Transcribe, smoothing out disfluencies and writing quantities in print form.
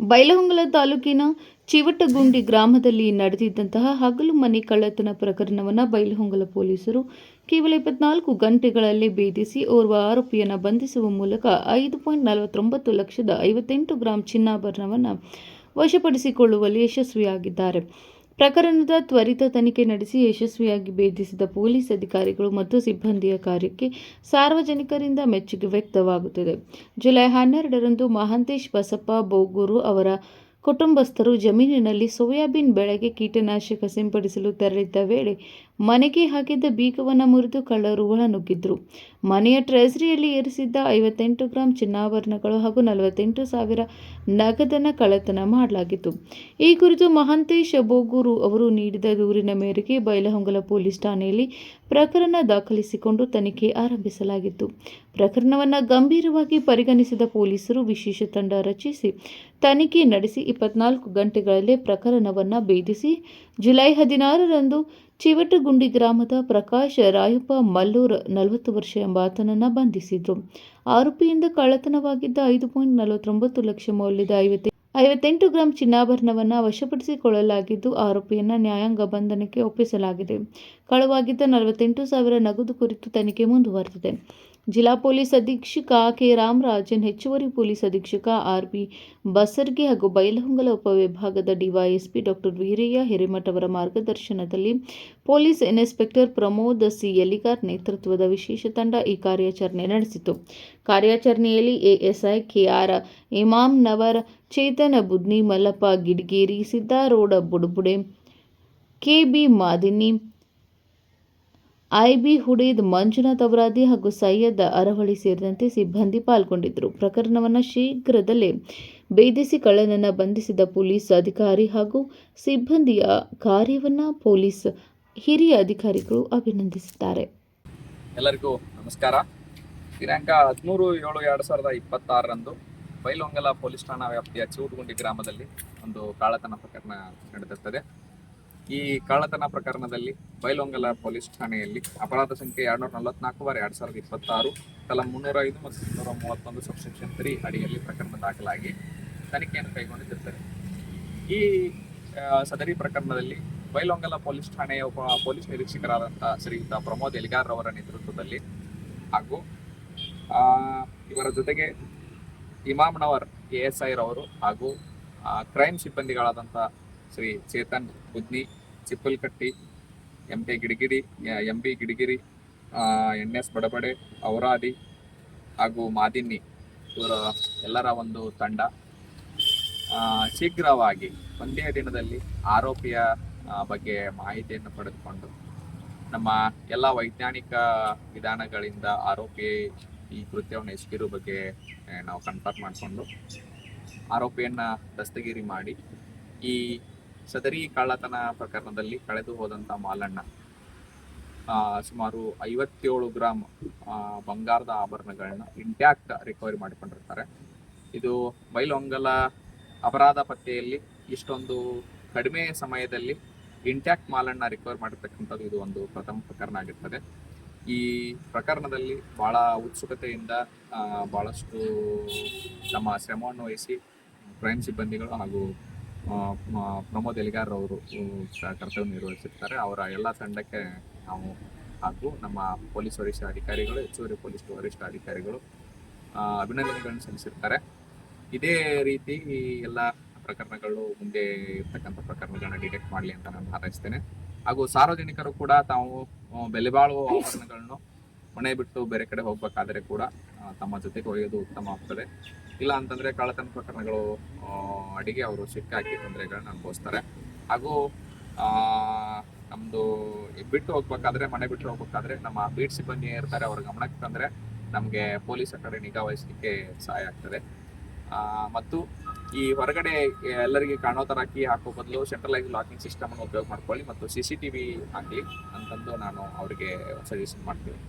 ಬೈಲಹೊಂಗಲ ತಾಲೂಕಿನ ಚಿವಟಗುಂಡಿ ಗ್ರಾಮದಲ್ಲಿ ನಡೆದಿದ್ದಂತಹ ಹಗಲು ಮನೆ ಕಳ್ಳತನ ಪ್ರಕರಣವನ್ನು ಬೈಲಹೊಂಗಲ ಪೊಲೀಸರು ಕೇವಲ 24 ಗಂಟೆಗಳಲ್ಲಿ ಭೇದಿಸಿ ಓರ್ವ ಆರೋಪಿಯನ್ನು ಬಂಧಿಸುವ ಮೂಲಕ 5.49 ಲಕ್ಷದ 58 ಗ್ರಾಂ ಚಿನ್ನಾಭರಣವನ್ನು ವಶಪಡಿಸಿಕೊಳ್ಳುವಲ್ಲಿ ಯಶಸ್ವಿಯಾಗಿದ್ದಾರೆ. ಪ್ರಕರಣದ ತ್ವರಿತ ತನಿಖೆ ನಡೆಸಿ ಯಶಸ್ವಿಯಾಗಿ ಭೇದಿಸಿದ ಪೊಲೀಸ್ ಅಧಿಕಾರಿಗಳು ಮತ್ತು ಸಿಬ್ಬಂದಿಯ ಕಾರ್ಯಕ್ಕೆ ಸಾರ್ವಜನಿಕರಿಂದ ಮೆಚ್ಚುಗೆ ವ್ಯಕ್ತವಾಗುತ್ತಿದೆ. ಜುಲೈ 12ರಂದು ಮಹಾಂತೇಶ್ ಬಸಪ್ಪ ಬೋಗೂರು ಅವರ ಕುಟುಂಬಸ್ಥರು ಜಮೀನಿನಲ್ಲಿ ಸೋಯಾಬೀನ್ ಬೆಳೆಗೆ ಕೀಟನಾಶಕ ಸಿಂಪಡಿಸಲು ತೆರಳಿದ್ದ ವೇಳೆ ಮನೆಗೆ ಹಾಕಿದ್ದ ಬೀಗವನ್ನು ಮುರಿದು ಕಳ್ಳರು ಒಳನುಗ್ಗಿದ್ರು. ಮನೆಯ ಟ್ರೆಸರಿಯಲ್ಲಿ ಇರಿಸಿದ್ದ 58 ಗ್ರಾಂ ಚಿನ್ನಾಭರಣಗಳು ಹಾಗೂ 48,000 ನಗದನ್ನು ಕಳ್ಳತನ ಮಾಡಲಾಗಿತ್ತು. ಈ ಕುರಿತು ಮಹಾಂತೇಶ್ ಬೋಗೂರು ಅವರು ನೀಡಿದ ದೂರಿನ ಮೇರೆಗೆ ಬೈಲಹೊಂಗಲ ಪೊಲೀಸ್ ಠಾಣೆಯಲ್ಲಿ ಪ್ರಕರಣ ದಾಖಲಿಸಿಕೊಂಡು ತನಿಖೆ ಆರಂಭಿಸಲಾಗಿತ್ತು. ಪ್ರಕರಣವನ್ನು ಗಂಭೀರವಾಗಿ ಪರಿಗಣಿಸಿದ ಪೊಲೀಸರು ವಿಶೇಷ ತಂಡ ರಚಿಸಿ ತನಿಖೆ ನಡೆಸಿ 24 ಗಂಟೆಗಳಲ್ಲೇ ಪ್ರಕರಣವನ್ನು ಭೇದಿಸಿ ಜುಲೈ 16ರಂದು ಚಿವಟಗುಂಡಿ ಗ್ರಾಮದ ಪ್ರಕಾಶ್ ರಾಯಪ್ಪ ಮಲ್ಲೂರ್ 40 ವರ್ಷ ಎಂಬಾತನನ್ನು ಬಂಧಿಸಿದ್ರು. ಆರೋಪಿಯಿಂದ ಕಳ್ಳತನವಾಗಿದ್ದ 5.49 ಲಕ್ಷ ಮೌಲ್ಯದ 58 ಗ್ರಾಂ ಚಿನ್ನಾಭರಣವನ್ನು ವಶಪಡಿಸಿಕೊಳ್ಳಲಾಗಿದ್ದು, ಆರೋಪಿಯನ್ನು ನ್ಯಾಯಾಂಗ ಬಂಧನಕ್ಕೆ ಒಪ್ಪಿಸಲಾಗಿದೆ. ಕಳವಾಗಿದ್ದ 48,000 ನಗದು ಕುರಿತು ತನಿಖೆ ಮುಂದುವರೆದಿದೆ. ಜಿಲ್ಲಾ ಪೊಲೀಸ್ ಅಧೀಕ್ಷಕ ಕೆ ರಾಮರಾಜನ್, ಹೆಚ್ಚುವರಿ ಪೊಲೀಸ್ ಅಧೀಕ್ಷಕ ಆರ್.ಬಿ. ಬಸರ್ಗೆ ಹಾಗೂ ಬೈಲಹೊಂಗಲ ಉಪವಿಭಾಗದ ಡಿವೈಎಸ್ಪಿ ಡಾ. ವೀರಯ್ಯ ಹಿರೇಮಠ ಅವರ ಮಾರ್ಗದರ್ಶನದಲ್ಲಿ police inspector Pramod C. Yaligar ನೇತೃತ್ವದ ವಿಶೇಷ ತಂಡ ಈ ಕಾರ್ಯಾಚರಣೆ ನಡೆಸಿತು. ಕಾರ್ಯಾಚರಣೆಯಲ್ಲಿ ASI KR Imamnavar, Chetan Budni, Mallappa Gidgeri, Siddaroda Budabude, KB Madini, IB Huded, Manjunath Avaradi ಹಾಗೂ ಸೈಯದ್ ಅರವಳಿ ಸೇರಿದಂತೆ ಸಿಬ್ಬಂದಿ ಪಾಲ್ಗೊಂಡಿದ್ದರು. ಪ್ರಕರಣವನ್ನು ಶೀಘ್ರದಲ್ಲೇ ಭೇದಿಸಿ ಕಳ್ಳನನ್ನು ಬಂಧಿಸಿದ ಪೊಲೀಸ್ ಅಧಿಕಾರಿ ಹಾಗೂ ಸಿಬ್ಬಂದಿಯ ಕಾರ್ಯವನ್ನು ಪೊಲೀಸ್ ಹಿರಿಯ ಅಧಿಕಾರಿಗಳು ಅಭಿನಂದಿಸಿದ್ದಾರೆ. ಎಲ್ಲರಿಗೂ ನಮಸ್ಕಾರ. ದಿನಾಂಕ 13/7/2026ರಂದು ಬೈಲಹೊಂಗಲ ಪೊಲೀಸ್ ಠಾಣಾ ವ್ಯಾಪ್ತಿಯ ಚಿವಟಗುಂಡಿ ಗ್ರಾಮದಲ್ಲಿ ಒಂದು ಕಳ್ಳತನ ಪ್ರಕರಣ ನಡೆದಿರುತ್ತದೆ. ಈ ಕಳ್ಳತನ ಪ್ರಕರಣದಲ್ಲಿ ಬೈಲಹೊಂಗಲ ಪೊಲೀಸ್ ಠಾಣೆಯಲ್ಲಿ ಅಪರಾಧ ಸಂಖ್ಯೆ 244/2026 ಕಲಂ 305 ಮತ್ತು 331 ಸಬ್ಸೆಕ್ಷನ್ 3 ಅಡಿಯಲ್ಲಿ ಪ್ರಕರಣ ದಾಖಲಾಗಿ ತನಿಖೆಯನ್ನು ಕೈಗೊಂಡಿರುತ್ತದೆ. ಈ ಸದರಿ ಪ್ರಕರಣದಲ್ಲಿ ಬೈಲಹೊಂಗಲ ಪೊಲೀಸ್ ಠಾಣೆಯ ಪೊಲೀಸ್ ನಿರೀಕ್ಷಕರಾದಂತಹ ಶ್ರೀಯುತ ಪ್ರಮೋದ್ ಯಲಿಗಾರ್ ಅವರ ನೇತೃತ್ವದಲ್ಲಿ ಹಾಗೂ ಇವರ ಜೊತೆಗೆ ಇಮಾಮ್ನವರ್ ಎಎಸ್ಐ ರವರು ಹಾಗೂ ಕ್ರೈಮ್ ಸಿಬ್ಬಂದಿಗಳಾದಂಥ ಶ್ರೀ ಚೇತನ್ ಬುದ್ನಿ, ಚಿಪ್ಪಲ್ಕಟ್ಟಿ, ಎಂಬಿ ಗಿಡಗಿರಿ, NS ಬಡಬಡೆ, ಔರಾದಿ ಹಾಗೂ ಮಾದಿನ್ನಿ ಇವರ ಎಲ್ಲರ ಒಂದು ತಂಡ ಶೀಘ್ರವಾಗಿ ಒಂದೇ ದಿನದಲ್ಲಿ ಆರೋಪಿಯ ಬಗ್ಗೆ ಮಾಹಿತಿಯನ್ನು ಪಡೆದುಕೊಂಡು ನಮ್ಮ ಎಲ್ಲ ವೈಜ್ಞಾನಿಕ ವಿಧಾನಗಳಿಂದ ಆರೋಪಿ ಈ ಕೃತ್ಯವನ್ನು ಎಸಗಿರೋ ಬಗ್ಗೆ ನಾವು ಕನ್ಫರ್ಮ್ ಮಾಡಿಕೊಂಡು ಆರೋಪಿಯನ್ನು ದಸ್ತಗಿರಿ ಮಾಡಿ ಈ ಸದರಿ ಕಳ್ಳತನ ಪ್ರಕರಣದಲ್ಲಿ ಕಳೆದು ಹೋದಂಥ ಮಾಲಣ್ಣ ಸುಮಾರು 57 ಗ್ರಾಂ ಬಂಗಾರದ ಆಭರಣಗಳನ್ನ ಇಂಟ್ಯಾಕ್ಟ್ ರಿಕವರಿ ಮಾಡಿಕೊಂಡಿರ್ತಾರೆ. ಇದು ಬೈಲಹೊಂಗಲ ಅಪರಾಧ ಪತ್ತೆಯಲ್ಲಿ ಇಷ್ಟೊಂದು ಕಡಿಮೆ ಸಮಯದಲ್ಲಿ ಇಂಟ್ಯಾಕ್ಟ್ ಮಾಲನ್ನ ರಿಕವರ್ ಮಾಡಿರ್ತಕ್ಕಂಥದ್ದು ಇದು ಒಂದು ಪ್ರಥಮ ಪ್ರಕರಣ ಆಗಿರ್ತದೆ. ಈ ಪ್ರಕರಣದಲ್ಲಿ ಬಹಳ ಉತ್ಸುಕತೆಯಿಂದ ಬಹಳಷ್ಟು ನಮ್ಮ ಶ್ರಮವನ್ನು ವಹಿಸಿ ಕ್ರೈಮ್ ಸಿಬ್ಬಂದಿಗಳು ಹಾಗೂ ಪ್ರಮೋದ್ ಯಲಿಗಾರ್ ಅವರು ಕರ್ತವ್ಯ ನಿರ್ವಹಿಸಿರ್ತಾರೆ. ಅವರ ಎಲ್ಲ ತಂಡಕ್ಕೆ ನಾವು ಹಾಗೂ ನಮ್ಮ ಪೊಲೀಸ್ ವರಿಷ್ಠ ಅಧಿಕಾರಿಗಳು, ಹೆಚ್ಚುವರಿ ಪೊಲೀಸ್ ವರಿಷ್ಠ ಅಧಿಕಾರಿಗಳು ಅಭಿನಂದನೆಗಳನ್ನು ಸಲ್ಲಿಸಿರ್ತಾರೆ. ಇದೇ ರೀತಿ ಎಲ್ಲ ಪ್ರಕರಣಗಳು ಮುಂದೆ ಇರ್ತಕ್ಕಂಥ ಪ್ರಕರಣಗಳನ್ನ ಡಿಟೆಕ್ಟ್ ಮಾಡಲಿ ಅಂತ ನಾನು ಹಾರೈಸ್ತೇನೆ. ಹಾಗೂ ಸಾರ್ವಜನಿಕರು ಕೂಡ ತಾವು ಬೆಲೆ ಬಾಳುವ ಆಭರಣಗಳನ್ನು ಮನೆ ಬಿಟ್ಟು ಬೇರೆ ಕಡೆ ಹೋಗ್ಬೇಕಾದ್ರೆ ಕೂಡ ತಮ್ಮ ಜೊತೆಗೆ ಒಯ್ಯೋದು ಉತ್ತಮ ಆಗ್ತದೆ. ಇಲ್ಲ ಅಂತಂದ್ರೆ ಕಳ್ಳತನ ಪ್ರಕರಣಗಳು ಅಡಿಗೆ ಅವರು ಸಿಕ್ಕಾಕಿ ತೊಂದರೆಗಳನ್ನ ಅನುಭವಿಸ್ತಾರೆ. ಹಾಗೂ ನಮ್ದು ಮನೆ ಬಿಟ್ಟು ಹೋಗ್ಬೇಕಾದ್ರೆ ನಮ್ಮ ಬೀಟ್ ಸಿಬ್ಬಂದಿ ಇರ್ತಾರೆ, ಅವ್ರ ಗಮನಕ್ಕೆ ತಂದ್ರೆ ನಮಗೆ ಪೊಲೀಸರ ಕಡೆ ನಿಗಾ ವಹಿಸಲಿಕ್ಕೆ ಸಹಾಯ ಆಗ್ತದೆ. ಮತ್ತು ಈ ಹೊರಗಡೆ ಎಲ್ಲರಿಗೆ ಕಾಣೋ ತರ ಕೀ ಹಾಕೋ ಬದಲು ಸೆಂಟ್ರಲೈಸ್ ಲಾಕಿಂಗ್ ಸಿಸ್ಟಮ್ ಅನ್ನು ಉಪಯೋಗ ಮಾಡ್ಕೊಳ್ಳಿ ಮತ್ತು CCTV ಹಾಕಲಿ ಅಂತಂದು ನಾನು ಅವರಿಗೆ ಸಜೆಷನ್ ಮಾಡ್ತೀನಿ.